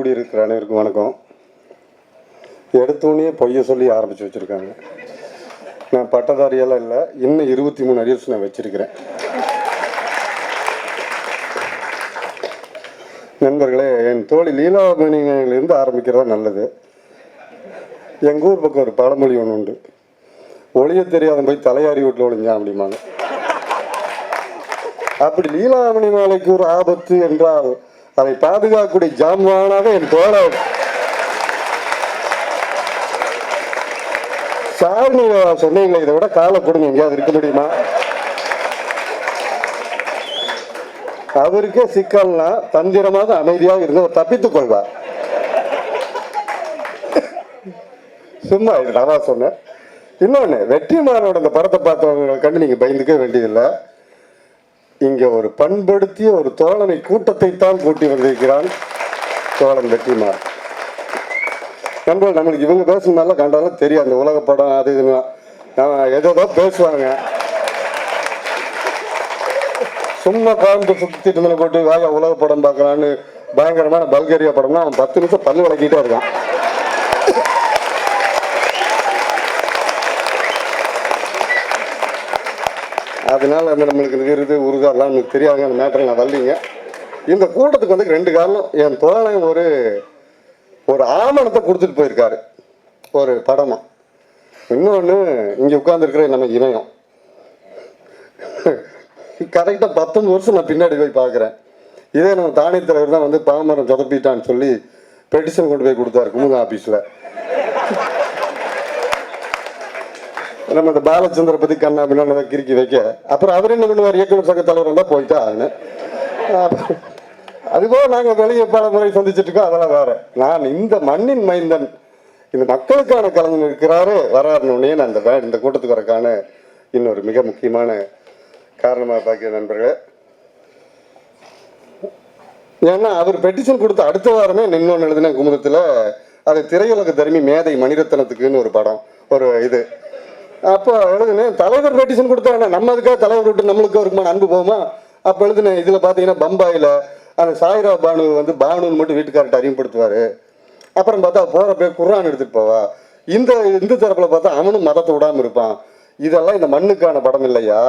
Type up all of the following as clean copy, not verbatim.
கூடியிருக்கிற அனைவருக்கும் வணக்கம். எடுத்தோடனே பொய்யை சொல்லி ஆரம்பித்து வச்சுருக்காங்க. நான் பட்டதாரியெல்லாம் இல்லை, இன்னும் 23 அரியர்ஸ் நான் வச்சுருக்கிறேன். நண்பர்களே, என் தோழி லீலாமணியிலிருந்து ஆரம்பிக்கிறதா நல்லது. எங்கள் ஊர் பக்கம் ஒரு பழமொழி ஒன்று உண்டு, ஒளிய தெரியாத போய் தலையாரி வீட்டில் ஒளிஞ்சான் அப்படிம்பாங்க. அப்படி லீலாமணி மேலைக்கு ஒரு ஆபத்து என்றால் அதை பாதுகாக்கக்கூடிய ஜாம்வானாக என் தோழர் சாரணி சொன்னீங்களே, இதை விட காலை கொடுங்க எங்கேயாவது இருக்க முடியுமா? அவருக்கே சிக்கல்னா தந்திரமாக அமைதியாக இருந்து தப்பித்துக் கொள்வார். சும்மா இது நான் சொன்னேன். இன்னொன்று, வெற்றிமாறனோட இந்த படத்தை பார்த்தவங்களை கண்டு நீங்கள் பயந்துக்க வேண்டியதில்லை. இங்கே ஒரு பண்படுத்திய ஒரு தோழனை கூட்டத்தை தான் கூட்டி வந்திருக்கிறான் தோழன் வெற்றிமாறன். நண்பர்கள், நம்மளுக்கு இவங்க பேசுனால கண்டாலும் தெரியும், அந்த உலக படம் அது இதுலாம் ஏதோ பேசுவாங்க. சும்மா காலத்து சுற்றிட்டு இருந்தன போட்டு வாயா உலக படம் பார்க்கலான்னு பயங்கரமான பல்கேரியா படம்னா அவன் 10 நிமிஷம் பல்லு விளக்கிட்டே இருக்கான். அதனால வந்து நம்மளுக்கு இந்த விருது உருதெல்லாம் நமக்கு தெரியாதுங்க. அந்த மேட்டரை நான் வரலீங்க. இந்த கூட்டத்துக்கு வந்து 2 காரணம். என் தோழன் ஒரு ஆவணத்தை கொடுத்துட்டு போயிருக்காரு, ஒரு படமா. இன்னொன்று, இங்கே உட்காந்துருக்கிற நம்ம இணையம் கரெக்டாக 19 வருஷம் நான் பின்னாடி போய் பார்க்குறேன். இதே நம்ம தானே தலைவர் தான் வந்து பாமரம் சொதப்பிட்டான்னு சொல்லி பெட்டிஷன் கொண்டு போய் கொடுத்தாரு குமுக ஆஃபீஸில். நம்ம இந்த பாலச்சந்திர பற்றி கண்ணா பின்னா கிறுக்கி வைக்க, அப்புறம் அவர் என்ன பண்ணுவார், இயக்குநர் சங்க தலைவர் இருந்தால் போயிட்டா ஆகுன்னு. அதுபோல நாங்கள் வெளியே பல முறை சந்திச்சுட்டு இருக்கோம், அதெல்லாம் வேற. நான் இந்த மண்ணின் மைந்தன், இந்த மக்களுக்கான கலைஞர் இருக்கிறாரு வராருன்னு நான் இந்த கூட்டத்துக்கு வரக்கான இன்னொரு மிக முக்கியமான காரணமாக பார்க்கிற நண்பர்களே. ஏன்னா அவர் பெட்டிஷன் கொடுத்த அடுத்த வாரமே இன்னொன்று எழுதின குமுதத்தில், அது திரையுலக தருமி மேதை மணிரத்னத்துக்குன்னு ஒரு படம், ஒரு இது. அப்போ எழுதுனேன், தலைவர் பெட்டிஷன் கொடுத்தாங்க, நம்ம அதுக்காக தலைவர் விட்டு நம்மளுக்கு அவருக்குமான அன்பு போகுமா? அப்போ எழுதுனேன், இதில் பார்த்தீங்கன்னா பம்பாயில் அந்த சாய்ரா பானு வந்து பானுன்னு மட்டும் வீட்டுக்கார்ட்ட அறிமுகப்படுத்துவார். அப்புறம் பார்த்தா போகிறப்ப குர்ஆன் எடுத்துகிட்டு போவா. இந்த தரப்பில் பார்த்தா அவனும் மதத்தை விடாமல் இருப்பான். இதெல்லாம் இந்த மண்ணுக்கான படம் இல்லையா?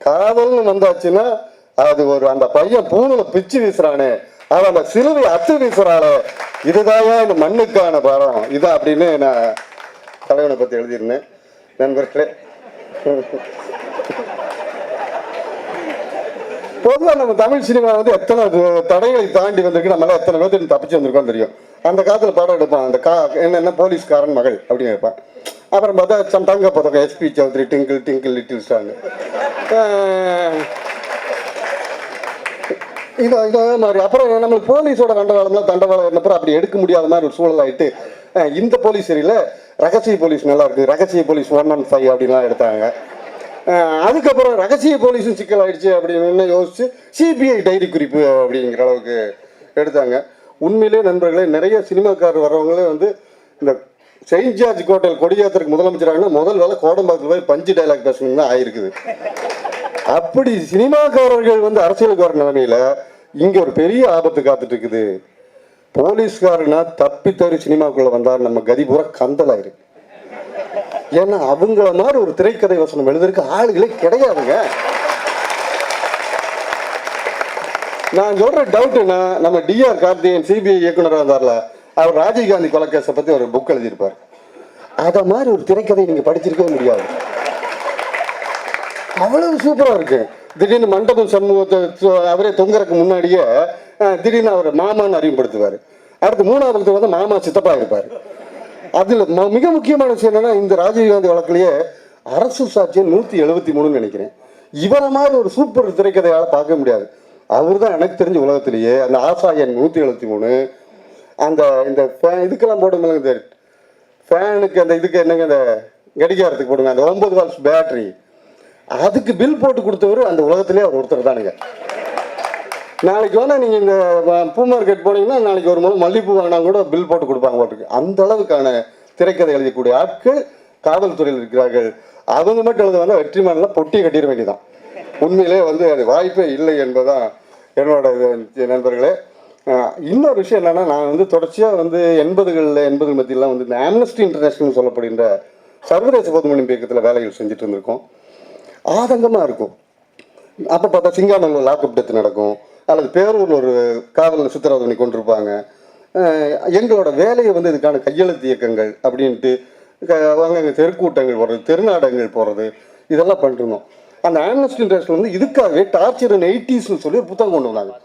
காதல்னு வந்தாச்சுன்னா அது அந்த பையன் பூணில் பிச்சு வீசுறானே, அவன் அந்த சிலுவை அத்து வீசுறானே, இதுதான் இந்த மண்ணுக்கான படம் இது அப்படின்னு நான் தலைவனை பற்றி எழுதியிருந்தேன். நண்பர்களே, பொதுவாக நம்ம தமிழ் சினிமா வந்து எத்தனை தடைகளை தாண்டி வந்திருக்கு, நம்மளால எத்தனை பேர்த்து தப்பிச்சு வந்திருக்கோம் தெரியும். அந்த காலத்தில் படம் எடுப்பான், அந்த என்னென்ன போலீஸ்காரன் மகள் அப்படின்னு இருப்பான். அப்புறம் பார்த்தா தங்க பதக்கம் எஸ்பி சௌத்ரி டிங்கிள் டிங்கிள் லிட்டில் ஸ்டார், இதே மாதிரி. அப்புறம் நம்மளுக்கு போலீஸோட தண்டவாளம் என்னப்போ அப்படி எடுக்க முடியாத மாதிரி ஒரு சூழல் ஆகிட்டு, இந்த போலீஸ் சரியில்லை, ரகசிய போலீஸ் நல்லா இருக்கு, ரகசிய போலீஸ் 115 அப்படின்லாம் எடுத்தாங்க. அதுக்கப்புறம் ரகசிய போலீஸும் சிக்கல் ஆயிடுச்சு அப்படின்னு யோசிச்சு சிபிஐ டைரி குறிப்பு அப்படிங்கிற அளவுக்கு எடுத்தாங்க. உண்மையிலே நண்பர்களே, நிறைய சினிமாக்காரர் வர்றவங்களே வந்து இந்த செயின்ட் ஜார்ஜ் கோட்டையில் கொடியாத்திரக்கு முதலமைச்சராங்கன்னா முதல் வேலை கோடம்பாக்கத்தில் போய் பஞ்சு டைலாக் பேசணும்னு தான் ஆயிருக்குது. அப்படி சினிமாக்காரர்கள் வந்து அரசியலுக்கு வர நிலைமையில இங்கே ஒரு பெரிய ஆபத்து காத்துட்டு இருக்குது. போலீஸ்காரனா தப்பி தவறி சினிமாக்குள்ள வந்தார் நம்ம கதி பூரா கந்தலாயிருக்கு. ஏன்னா அவங்கள மாதிரி ஒரு திரைக்கதை வசனம் எழுதுறதுக்கு ஆளுகளே கிடையாதுங்க. நான் சொல்ற டவுட்னா, நம்ம டிஆர் கார்த்திகேயன் சிபிஐ இயக்குனராக இருந்தார்ல, அவர் ராஜீவ்காந்தி கொலைக்கேஸை பத்தி ஒரு புக் எழுதியிருப்பார். அத மாதிரி ஒரு திரைக்கதை நீங்க படிச்சிருக்கவே முடியாது, அவ்வளவு சூப்பரா இருக்கு. திடீர்னு மண்டபம் சமூகத்தை அவரே தொங்குறதுக்கு முன்னாடியே திடீர்னு அவர் மாமான்னு அறிமுகப்படுத்துவார். அடுத்து 3வது வந்து மாமா சித்தப்பா இருப்பார். அதில் மிக முக்கியமான விஷயம் என்னன்னா, இந்த ராஜீவ்காந்தி வழக்கிலேயே அரசு சாட்சியம் 173 நினைக்கிறேன். இவரை மாதிரி ஒரு சூப்பர் திரைக்கதையால் பார்க்க முடியாது. அவர் தான் எனக்கு தெரிஞ்ச உலகத்திலேயே அந்த ஆசாயன் 173, அந்த இந்த இதுக்கெல்லாம் போடுங்க, இந்த ஃபேனுக்கு அந்த இதுக்கு என்னங்க, இந்த கடிகாரத்துக்கு போடுங்க, அந்த 9 வாட்ஸ் பேட்டரி, அதுக்கு பில் போட்டு கொடுத்தவர் அந்த உலகத்திலே அவர் ஒருத்தர் தானுங்க. நாளைக்கு வேணா நீங்கள் இந்த பூ மார்க்கெட் போனீங்கன்னா நாளைக்கு ஒரு மூலம் மல்லிகைப்பூ வாங்கினா கூட பில் போட்டு கொடுப்பாங்க போட்டுருக்கு. அந்த அளவுக்கான திரைக்கதை எழுதக்கூடிய ஆட்கள் காவல்துறையில் இருக்கிறார்கள். அவங்க மட்டும் எழுத வந்தால் வெற்றிமாறனில் பொட்டியை கட்டிட வேண்டியதான். உண்மையிலே வந்து அது வாய்ப்பே இல்லை என்பதுதான் என்னோட நண்பர்களே. இன்னொரு விஷயம் என்னன்னா, நான் வந்து தொடர்ச்சியாக வந்து 80 மத்தியெல்லாம் வந்து இந்த ஆம்னஸ்டி இன்டர்நேஷனல் சொல்லப்படுகின்ற சர்வதேச பொது மன்னிப்பு இயக்கத்தில் வேலைகள் செஞ்சுட்டு இருந்திருக்கோம். ஆதங்கமாக இருக்கும். அப்போ பார்த்தா சிங்கானூரில் லாக்அப் டெத் நடக்கும், அல்லது பேரூரில் ஒரு காவல் சித்திரவதை பண்ணி கொண்டிருப்பாங்க. எங்களோட வேலையை வந்து இதுக்கான கையெழுத்து இயக்கங்கள் அப்படின்ட்டு அவங்க தெருக்கூட்டங்கள் போடுறது, தெருநாடகங்கள் போடுறது, இதெல்லாம் பண்ணிருந்தோம். அந்த ஆம்னஸ்டி இன்டர்நேஷனல் வந்து இதுக்காகவே டார்ச்சர் இன் 80s சொல்லி ஒரு புத்தகம் கொண்டு வந்தாங்க.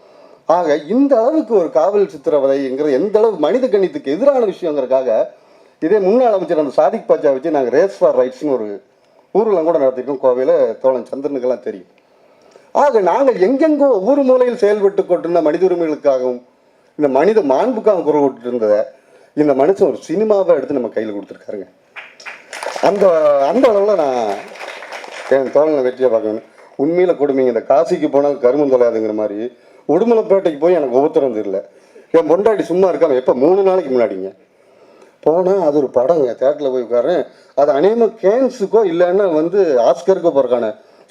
ஆக இந்த அளவுக்கு ஒரு காவல் சித்திரவதைங்கிற எந்த அளவு மனித கண்ணியத்துக்கு எதிரான விஷயங்கிறதுக்காக இதே முன்னாள் அமைச்சர் அந்த சாதிக் பாட்சா வச்சு நாங்கள் ரேஸ் ஃபார் ரைட்ஸ்னு ஒரு ஊரில் கூட நடத்திருக்கோம். கோவையில் தோழன் சந்திரனுக்கெல்லாம் தெரியும். ஆக நாங்கள் எங்கெங்கோ ஒவ்வொரு மூலையில் செயல்பட்டு கொண்டிருந்த மனித உரிமைகளுக்காகவும் இந்த மனித மாண்புக்காகவும் குரல் விட்டு இருந்ததை இந்த மனுஷன் ஒரு சினிமாவை எடுத்து நம்ம கையில் கொடுத்துருக்காருங்க. அந்த அந்த அளவில் நான் என் தோழனை வெற்றியை பார்க்கணும். உண்மையில் கொடுமைங்க. இந்த காசிக்கு போனால் கருமம் தொலையாதுங்கிற மாதிரி உடுமலைப்பேட்டைக்கு போய் எனக்கு ஒவ்வொருத்தரம் தெரியல. என் பொண்டாட்டி சும்மா இருக்காம எப்போ 3 நாளைக்கு முன்னாடிங்க போனால் அது ஒரு படங்க. தேட்டரில் போய் உட்காரேன். அது அநேகமாக கேன்ஸுக்கோ இல்லைன்னா வந்து ஆஸ்கருக்கோ போகிறக்கான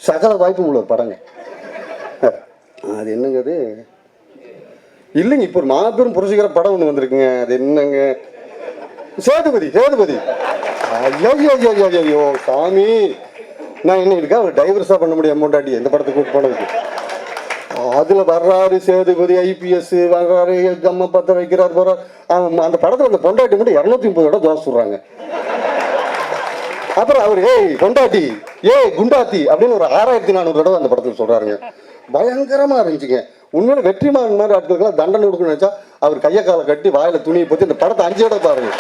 சகல வாய்ப்பும் உள்ள ஒரு படங்க. அது என்னங்க அது இல்லைங்க, இப்போ ஒரு மாபெரும் புரட்சிகர படம் ஒன்று வந்திருக்குங்க. அது என்னங்க, சேதுபதி. ஐயோ ஐயோ சாமி, நான் என்ன இருக்கா ஒரு டைவர்ஸாக பண்ண முடியும் பொண்டாட்டி எந்த படத்துக்கு கூட்டு போனதுக்கு. அதில் வர்றாரு சேதுபதி ஐபிஎஸ் வர்றாரு, கம்மா பற்ற வைக்கிறார் போகிறார். அந்த படத்தில் அந்த பொண்டாட்டி மட்டும் 230 தடவை தோசை சொல்கிறாங்க. அப்புறம் அவர் ஏய் பொண்டாட்டி ஏய் குண்டாத்தி அப்படின்னு ஒரு 6400 தடவை அந்த படத்தில் சொல்கிறாருங்க. பயங்கரமாக இருந்துச்சுங்க. உண்மையில வெற்றிமாறன் மாதிரி ஆட்களுக்கெல்லாம் தண்டனை கொடுக்கணும்னு நினச்சா அவர் கையை காலை கட்டி வாயில் துணியை பற்றி இந்த படத்தை 5 தடவை பாருங்க.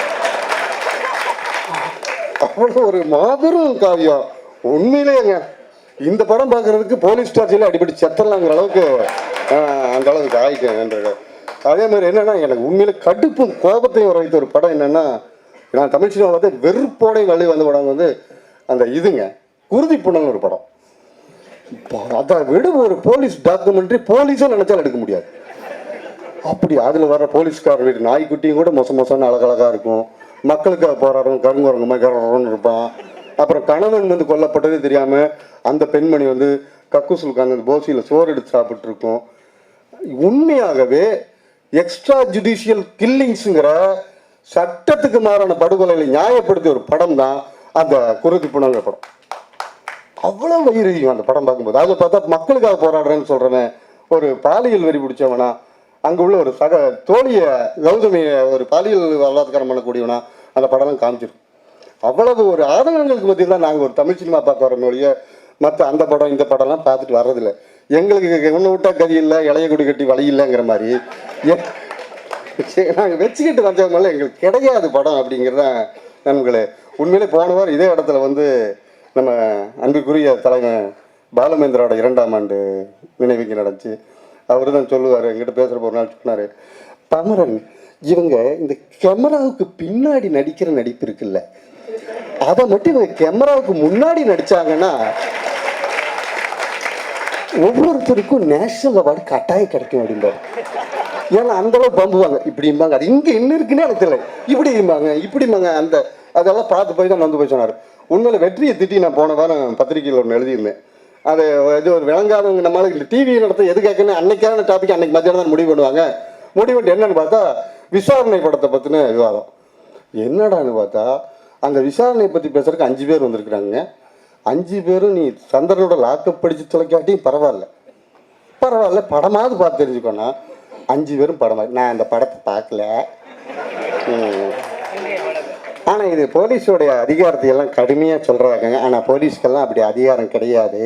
அவ்வளோ ஒரு மாபெரும் காவியம் உண்மையிலேங்க. இந்த படம் பார்க்கறதுக்கு போலீஸ் ஸ்டார்ஜில் அடிப்படை செத்தரலாங்கிற அளவுக்கு அந்த அளவுக்கு ஆயிட்டேன். அதே மாதிரி என்னன்னா, எனக்கு உண்மையில கடுப்பும் கோபத்தையும் வைத்த ஒரு படம் என்னன்னா, நான் தமிழ் சினிமா பார்த்து வெறுப்போடையும் கல்வி வந்த படம் வந்து அந்த இதுங்க குருதி புண்ணல்னு ஒரு படம். அதை விட ஒரு போலீஸ் டாக்குமெண்ட்ரி போலீஸும் நினைச்சாலும் எடுக்க முடியாது. அப்படி அதில் வர போலீஸ்காரர் வீட்டு நாய்க்குட்டியும் கூட மோசம் அழகழகாக இருக்கும். மக்களுக்காக போராடும் கருங்குரங்கு மாதிரி இருப்பான். அப்புறம் கணவன் வந்து கொல்லப்பட்டதே தெரியாமல் அந்த பெண்மணி வந்து கக்கூசில் உட்காந்து போசியில் சோறு எடுத்து சாப்பிட்ருக்கோம். உண்மையாகவே எக்ஸ்ட்ரா ஜுடிஷியல் கில்லிங்ஸுங்கிற சட்டத்துக்கு மாறான படுகொலைகளை நியாயப்படுத்திய ஒரு படம் தான் அந்த குருதி புனங்கிற படம். அவ்வளோ வயிறியும் அந்த படம் பார்க்கும்போது. அதை பார்த்தா மக்களுக்காக போராடுறேன்னு சொல்கிறவன் ஒரு பாலியல் வெறி பிடிச்சவனா, அங்கே உள்ள ஒரு சக தோழிய கௌதமியை ஒரு பாலியல் பலாத்காரம் பண்ணக்கூடியவனா அந்த படம்லாம் காமிச்சிருக்கும். அவ்வளவு ஒரு ஆதங்கங்களுக்கு மத்தியில் தான் நாங்கள் ஒரு தமிழ் சினிமா பார்க்க வர மொழிய மற்ற அந்த படம் இந்த படம்லாம் பார்த்துட்டு வர்றதில்லை. எங்களுக்கு ஒன்று விட்டா கதி இல்லை, இளைய குடி கட்டி வழி இல்லைங்கிற மாதிரி நாங்கள் வச்சுக்கிட்டு வந்தவங்களாம் எங்களுக்கு கிடையாது படம் அப்படிங்கிறதான் நண்பர்களே. உண்மையிலே போன வாரம் இதே இடத்துல வந்து நம்ம அன்புக்குரிய தலைவர் பாலமேந்திரோட 2ஆம் ஆண்டு நினைவுக்கு நடந்துச்சு. அவர் தான் சொல்லுவார், எங்கிட்ட பேசுகிற ஒரு நாள் சொன்னார், பமரன் இவங்க இந்த கேமராவுக்கு பின்னாடி நடிக்கிற நடிப்பு இருக்குல்ல, அதை மட்டும் இவங்க கேமராவுக்கு முன்னாடி நடிச்சாங்கன்னா ஒவ்வொருத்தருக்கும் நேஷனல் அவார்டு கட்டாயம் கிடைக்கும் அப்படிம்பாரு. ஏன்னா அந்த அளவு பம்புவாங்க. இப்படிம்பாங்க, அது இங்கே என்ன இருக்குன்னே எனக்கு தெரியல, இப்படிம்பாங்க அந்த அதெல்லாம் பார்த்து போய் தான் வந்து போய் சொன்னார். உண்மையில் வெற்றியை திட்டி நான் போன வாரம் பத்திரிகையில் ஒன்று எழுதியிருந்தேன். அது இது ஒரு விளங்காதவங்க நம்மளால இந்த டிவி நடத்த எது கேட்கணும் அன்னைக்கான டாபிக் அன்னைக்கு மத்தியானம் தான் முடிவு பண்ணுவாங்க. முடிவு பண்ணிட்டு என்னன்னு பார்த்தா விசாரணை படத்தை பற்றின விவாதம். என்னடான்னு பார்த்தா அந்த விசாரணையை பற்றி பேசுறதுக்கு 5 பேர் வந்திருக்கிறாங்க. 5 பேரும் நீ சந்திரனோட லாக்கப் படித்து தொலைக்காட்டியும் பரவாயில்ல படமாவது பார்த்து தெரிஞ்சுக்கோன்னா 5 பேரும் படம். நான் அந்த படத்தை பார்க்கல. ஆனால் இது போலீஸோடைய அதிகாரத்தை எல்லாம் கடுமையாக சொல்கிறாங்க. ஆனால் போலீஸ்க்கெல்லாம் அப்படி அதிகாரம் கிடையாது.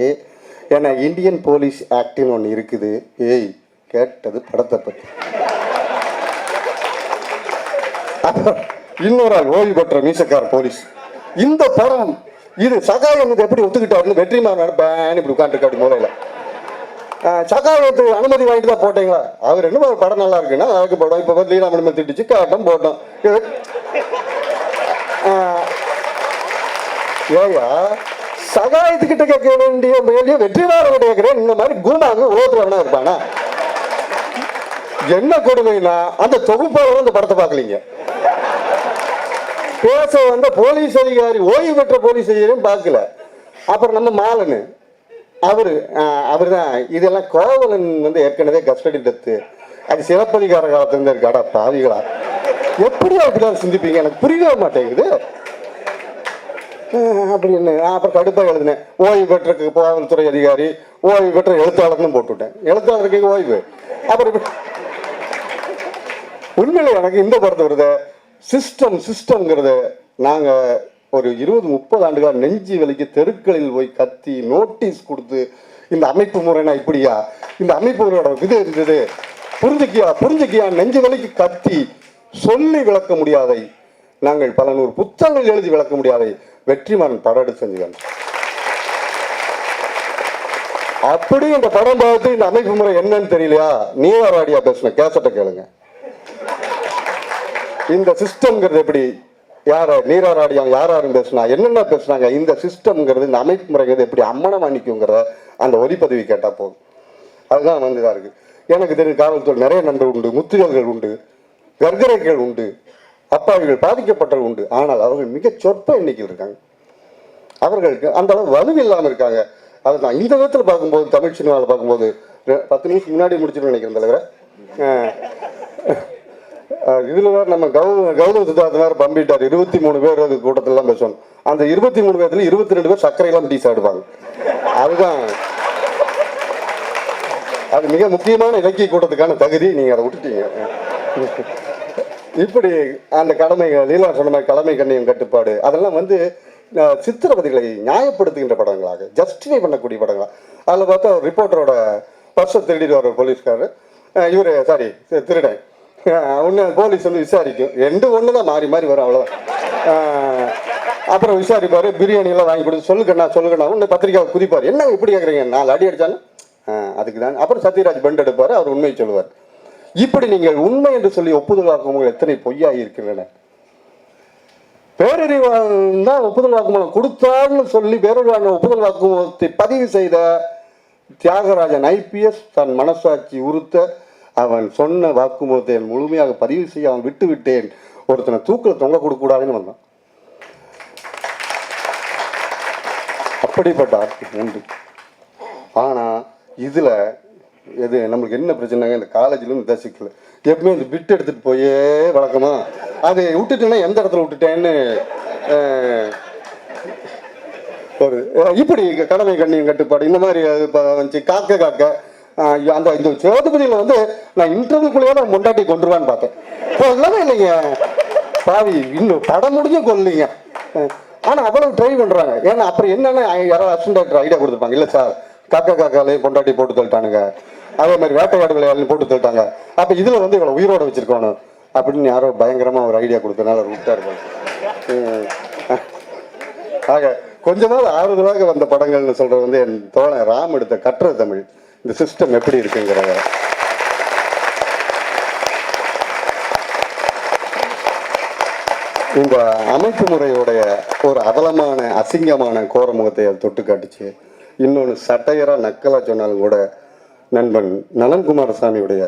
ஏன்னா இந்தியன் போலீஸ் ஆக்ட்னு ஒன்று இருக்குது. ஏய் கேட்டது படத்தை பற்றி. இன்னொரு ஆள் ஓய்வு பெற்ற மீசக்கார போலீஸ். இந்த படம் இது சகாயம் எப்படி ஒத்துக்கிட்டாருன்னு வெற்றிமாறன் பேன் இப்படி உட்காந்துருக்காரு மூலையில். சகாயத்துக்கு அனுமதி வாங்கிட்டு தான் போட்டீங்களா? அவர் என்ன படம் நல்லா இருக்குன்னா அதுக்கு படம் இப்போ வந்து லீலாமணி திட்டுச்சு காட்டம் போட்டோம். ஏயா சகாயத்துக்கிட்ட கேட்க வேண்டிய வேலையை வெற்றிமாறன் கேட்கிறேன். இந்த மாதிரி கூண்டாங்க உலகத்துல வேணா இருப்பானா? என்ன கொடுமைன்னா அந்த தொகுப்பாளர் இந்த படத்தை பார்க்கலீங்க. பேச வந்த போலீஸ் அதிகாரி ஓய்வு பெற்ற போலீஸ் அதிகாரியும் பார்க்கல. அப்புறம் நம்ம மாலனு அவர் தான் இதெல்லாம் கோவலன் வந்து ஏற்கனவே கஸ்டடி டெத்து அது சிலப்பதிகார காலத்துல இருக்காடா பாவிகளா, எப்படியா இப்படிதான் சிந்திப்பீங்க, எனக்கு புரியவே மாட்டேங்குது அப்படின்னு. அப்புறம் கடுப்பாக எழுதினேன், ஓய்வு பெற்ற காவல்துறை அதிகாரி, ஓய்வு பெற்ற எழுத்தாளர்னு போட்டுவிட்டேன். எழுத்தாளருக்கு ஓய்வு. அப்புறம் உண்மையில எனக்கு இந்த படத்தை வருது சிஸ்டம்ங்கிறது. நாங்கள் ஒரு 20-30 ஆண்டுகளாக நெஞ்சு வலிக்கு தெருக்களில் போய் கத்தி நோட்டீஸ் கொடுத்து, இந்த அமைப்பு முறைனா இப்படியா, இந்த அமைப்பு முறையோட இது இருந்தது புரிஞ்சுக்கியா நெஞ்சு வலிக்கு கத்தி சொல்லி விளக்க முடியாதை, நாங்கள் பல நூறு புத்தகங்கள் எழுதி விளக்க முடியாதை வெற்றிமாறன் படம் எடுத்து செஞ்சுக்கணும். அப்படி இந்த படம் பார்த்து இந்த அமைப்பு முறை என்னன்னு தெரியலையா, நீராராடியா பேசின கேசட்டை கேளுங்க. இந்த சிஸ்டம்ங்கிறது எப்படி, யார நீராராடியா யாரும் பேசினா என்னென்ன பேசுனாங்க, இந்த சிஸ்டம்ங்கிறது இந்த அமைப்பு முறைங்கிறது எப்படி அம்மனம் அணிக்குங்கிற அந்த ஒலிப்பதிவு கேட்டா போதும். அதுதான் வந்து இதாக இருக்கு. எனக்கு தெரியும் காவல்துறை நிறைய நண்பர்கள் உண்டு, முத்திரைகள் உண்டு, கர்கரைகள் உண்டு, அப்பாவிகள் பாதிக்கப்பட்டவர்கள் உண்டு. ஆனால் அவர்கள் மிக சொற்ப எண்ணிக்கையில் இருக்காங்க. அவர்களுக்கு அந்த அளவு வலு இல்லாமல் இருக்காங்க. அதுதான் இந்த விதத்தில் பார்க்கும்போது, தமிழ் சினிமாவில் பார்க்கும்போது 10 நிமிஷம் முன்னாடி முடிச்சுன்னு நினைக்கிறேன் தலைவரை. இதுல வேற நம்ம கௌதம சித்தார்த்த வேற பம்பிட்டார். 23 பேர் கூட்டத்திலாம் பேசணும். அந்த 23 பேர்ல 22 பேர் சர்க்கரையெல்லாம் டீ சாப்பிடுவாங்க. அதுதான் அது மிக முக்கியமான இலக்கிய கூட்டத்துக்கான தகுதி. நீங்க அதை விட்டுட்டீங்க. இப்படி அந்த கடமைகள், லீலா சொன்ன மாதிரி கடமை கண்ணியம் கட்டுப்பாடு, அதெல்லாம் வந்து சித்திரவதைகளை நியாயப்படுத்துகின்ற படங்களாக, ஜஸ்டிஃபை பண்ணக்கூடிய படங்களா. அதில் பார்த்தா ரிப்போர்ட்டரோட பர்ஸை திருடிட்டு வர போலீஸ்காரர், இவர் சாரி திருடன், ஒன்று போலீஸ் வந்து விசாரிக்கும், 2 ஒன்று தான் மாறி மாறி வரும், அவ்வளோதான். அப்புறம் விசாரிப்பார், பிரியாணியெல்லாம் வாங்கி கொடுத்து சொல்லுங்கண்ணா ஒன்று பத்திரிக்கை குதிப்பார். என்ன இப்படி கேட்குறீங்க, 4 அடி அடித்தாலும் அதுக்கு தான். அப்புறம் சத்யராஜ் பெண்ட் எடுப்பார், அவர் உண்மையை சொல்லுவார். இப்படி நீங்கள் உண்மை என்று சொல்லி ஒப்புதல் வாக்குமூலம் எத்தனை பொய்யாகி இருக்கின்றன. பேரறிவாளன் தான் ஒப்புதல் வாக்குமூலம் கொடுத்தான்னு சொல்லி பேரறிவாளன் ஒப்புதல் வாக்குமூலத்தை பதிவு செய்த தியாகராஜன் IPS தன் மனசாட்சி உறுத்த அவன் சொன்ன வாக்குமூலத்தை முழுமையாக பதிவு செய்ய அவன் விட்டு விட்டேன், ஒருத்தனை தூக்கில் தொங்க கொடுக்கூடாதுன்னு வந்தான். அப்படிப்பட்ட ஆட்கள் உண்டு. ஆனால் இதில் எது நம்மளுக்கு என்ன பிரச்சனைங்க, இந்த காலேஜில் இந்த சிக்கல் எப்பவுமே இந்த பிட் எடுத்துகிட்டு போயே வழக்கமா, அதை விட்டுட்டேன்னா எந்த இடத்துல விட்டுட்டேன்னு ஒரு இப்படி கடமை கண்ணியம் கட்டுப்பாடு இந்த மாதிரி வந்துச்சு. காக்க அந்த இந்த சேதுபதியில் வந்து நான் இன்டர்வியூக்குள்ளேயே நான் முண்டாட்டி கொண்டுருவான்னு பார்த்தேன். இப்போ எல்லாமே இல்லைங்க பாவி, இன்னும் படம் முடிஞ்சு கொல்லிங்க. ஆனால் அவ்வளவு ட்ரை பண்ணுறாங்க. ஏன்னா அப்புறம் என்னென்ன யாராவது அசிஸ்டன்ட் டைரக்டர் ஐடியா கொடுத்துருப்பாங்க, இல்லை சார் காக்காலையும் பொண்டாட்டி போட்டு தள்ளிட்டானுங்க, அதே மாதிரி வேட்டையாடு விளையாடுன்னு போட்டு தள்ளிட்டாங்க, அப்போ இதில் வந்து இவ்வளோ உயிரோட வச்சிருக்கணும் அப்படின்னு யாரோ பயங்கரமாக ஒரு ஐடியா கொடுத்தனால விட்டா இருப்பாங்க. ஆக கொஞ்சமாவது ஆறுதலாக வந்த படங்கள்னு சொல்கிறது வந்து என் தோழன் ராம் எடுத்த கற்ற தமிழ். இந்த சிஸ்டம் எப்படி இருக்குங்கிறத இந்த அமைப்பு முறையுடைய ஒரு அவலமான அசிங்கமான கோரமுகத்தை அது தொட்டு காட்டுச்சு. இன்னொன்று சட்டையரா நக்கலா சொன்னாலும் கூட நண்பன் நலன்குமாரசாமியுடைய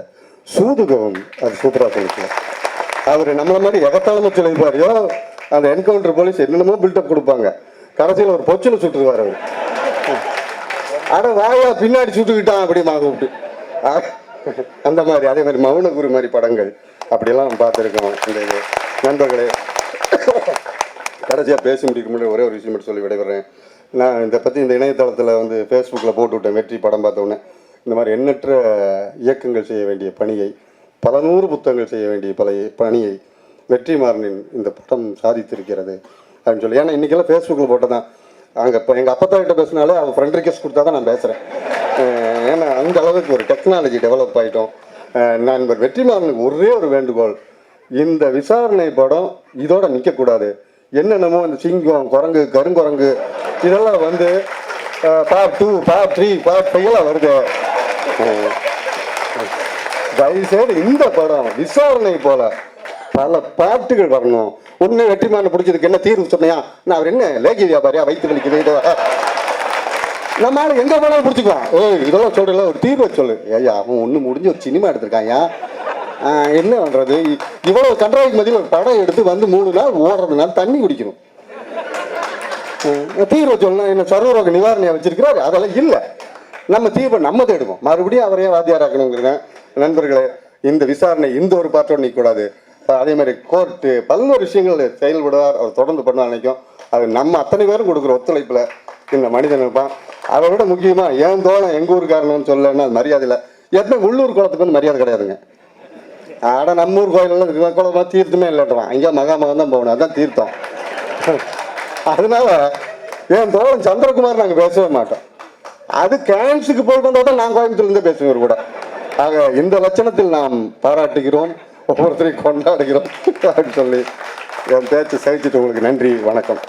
சூதுகவும் அது சூப்பராக சொல்லிச்சு. அவர் நம்மள மாதிரி எகத்தாளமா சொல்லியிருப்பார். அந்த என்கவுண்டர் போலீஸ் என்னென்னமோ பில்டப் கொடுப்பாங்க, கடைசியில் ஒரு பொச்சில் சுட்டுருவார் அவர். ஆனா வாயா பின்னாடி சுட்டுக்கிட்டான் அப்படிமா கூப்பிட்டு அந்த மாதிரி. அதே மாதிரி மௌனகுரு மாதிரி படங்கள் அப்படியெல்லாம் பார்த்துருக்கோம். இந்த இது நண்பர்களே, கடைசியாக பேச முடிக்க முடியும் ஒரே ஒரு விஷயம் மட்டும் சொல்லி விடைபெறேன். நான் இதை பற்றி இந்த இணையதளத்தில் வந்து ஃபேஸ்புக்கில் போட்டு விட்டேன். வெற்றி படம் பார்த்தோன்னே இந்த மாதிரி எண்ணற்ற இயக்கங்கள் செய்ய வேண்டிய பணியை, பல 100 புத்தகங்கள் செய்ய வேண்டிய பணியை வெற்றிமாறனின் இந்த படம் சாதித்திருக்கிறது அப்படின்னு சொல்லி. ஏன்னா இன்றைக்கெல்லாம் ஃபேஸ்புக்கில் போட்டதான். அங்கே இப்போ எங்கள் அப்பத்தாக்கிட்ட பேசினாலே அவன் ஃப்ரெண்ட் ரிக்வெஸ்ட் கொடுத்தா தான் நான் பேசுகிறேன். ஏன்னா அந்த அளவுக்கு ஒரு டெக்னாலஜி டெவலப் ஆகிட்டோம். நண்பர் வெற்றிமாறனுக்கு ஒரே ஒரு வேண்டுகோள், இந்த விசாரணை படம் இதோட நிற்கக்கூடாது. என்னென்னமோ இந்த சிங்கம், குரங்கு, கருங்குரங்கு இதெல்லாம் வந்து பார்ட் 2, பார்ட் 3, பார்ட் 5 எல்லாம் வருது. தயவுசெய்து இந்த படம் விசாரணை போல பல பாட்டுகள் வரணும். ஒன்று வெற்றிமாறன் பிடிச்சதுக்கு என்ன தீர்வு சொன்னையா, நான் அவர் என்ன லேகி வியாபாரியா, வயிற்று வலிக்குது, இதை நம்மளால எங்க போனாலும் பிடிச்சிக்குவான். இதெல்லாம் சொல்றல ஒரு தீர்வை சொல்லு. ஐயா அவன் ஒன்று முடிஞ்சு ஒரு சினிமா எடுத்திருக்காயா, என்ன பண்றது, இவ்வளவு கன்றாய்க்கு மதியில் ஒரு படம் எடுத்து வந்து 3 நாள் ஓடுறதுனால தண்ணி குடிக்கணும். தீர்வை சொல்லணும். என்ன சர்வரோக நிவாரணியா வச்சிருக்கிறாரு, அதெல்லாம் இல்லை. நம்ம தீர்வை நம்ம தேடுவோம். மறுபடியும் அவரையே வாத்தியாராக்கணுங்கிறேன். நண்பர்களே, இந்த விசாரணை இந்த ஒரு பாட்டோடு நிற்கக்கூடாது. அதே மாதிரி கோர்ட்டு பல்வேறு விஷயங்கள் செயல்படுவார், அவர் தொடர்ந்து பண்ண நினைக்கும். அது நம்ம அத்தனை பேரும் கொடுக்குற ஒத்துழைப்பில் இந்த மனிதன் இருப்பான். அதை விட முக்கியமாக என் தோழன் எங்கள் ஊருக்காரனு சொல்லலைன்னா அது மரியாதை இல்லை. எப்பவுமே உள்ளூர் குளத்துக்கு வந்து மரியாதை கிடையாதுங்க. ஆனால் நம்ம ஊர் கோயிலெல்லாம் குளமா தீர்த்தமே இல்லைன்றான். அங்கே மகாமகம் தான் போகணும், அதுதான் தீர்த்தம். அதனால என் தோழன் சந்திரகுமார் நாங்கள் பேசவே மாட்டோம். அது கேன்ஸுக்கு போயிட்டு வந்தால் தான் நான் கோயம்புத்தூர்லேருந்தே பேசுவேன் கூட. ஆக இந்த லட்சணத்தில் நாம் பாராட்டுகிறோம், ஒவ்வொருத்தரையும் கொண்டாடுகிறோம் அப்படின்னு சொல்லி என் பேச்சு சகிச்சுட்டு உங்களுக்கு நன்றி, வணக்கம்.